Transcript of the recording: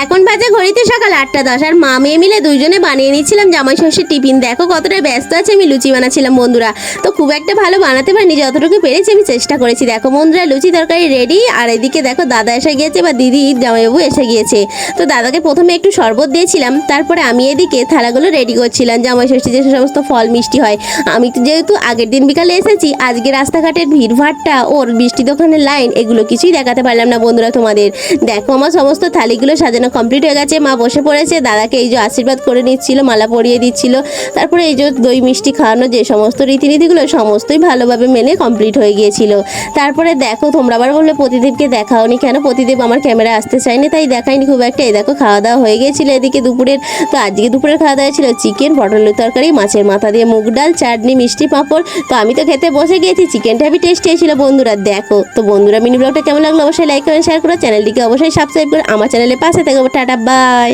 এখন বাজে ঘড়িতে সকাল 8টা 10 আর মা মেয়ে মিলে দুইজনে বানিয়ে নিচ্ছিলাম জামাই ষষ্ঠীর টিফিন। দেখো কতটা ব্যস্ত আছে, আমি লুচি বানাচ্ছিলাম বন্ধুরা। তো খুব একটা ভালো বানাতে পারিনি, যতটুকু পেরেছি আমি চেষ্টা করেছি। দেখো বন্ধুরা, লুচি তরকারি রেডি। আর এদিকে দেখো দাদা এসে গিয়েছে, বা দিদি জামাইবাবু এসে গিয়েছে। তো দাদাকে প্রথমে একটু শরবত দিয়েছিলাম, তারপরে আমি এদিকে থালাগুলো রেডি করছিলাম। জামাই ষষ্ঠী যে সমস্ত ফল মিষ্টি হয়, আমি তো যেহেতু আগের দিন বিকালে এসেছি, আজকে রাস্তাঘাটের ভিড়ভাট্টা ওর মিষ্টি দোকানের লাইন এগুলো কিছুই দেখাতে পারলাম না বন্ধুরা তোমাদের। দেখো আমার সমস্ত থালিগুলো সাজানো কমপ্লিট হয়ে গেছে। মা বসে পড়েছে, দাদাকে এই যে আশীর্বাদ করে নিচ্ছিল, মালা পরিয়ে দিচ্ছিল। তারপরে এই যে দই মিষ্টি খাওয়ানো, যে সমস্ত রীতিনীতিগুলো সমস্তই ভালোভাবে মেনে কমপ্লিট হয়ে গিয়েছিল। তারপরে দেখো তোমরা আবার বললে প্রতিদেবকে দেখাওনি কেন, প্রতিদেব আমার ক্যামেরা আসতে চায়নি তাই দেখাইনি খুব একটা। এই দেখো খাওয়া দাওয়া হয়ে গিয়েছিল এদিকে দুপুরের। তো আজকে দুপুরের খাওয়া দাওয়া ছিল চিকেন, পটলের তরকারি, মাছের মাথা দিয়ে মুগ ডাল, চাটনি, মিষ্টি, পাঁপড়। তো আমি তো খেতে বসে গিয়েছি। চিকেনটা হেবি টেস্টি হয়েছিল বন্ধুরা। দেখো তো বন্ধুরা, মিনি ব্লগটা কেমন লাগলো অবশ্যই লাইক করেন, শেয়ার করো, চ্যানেলটিকে অবশ্যই সাবস্ক্রাইব করে আমার চ্যানেলের পাশে থাকো। Tata bye.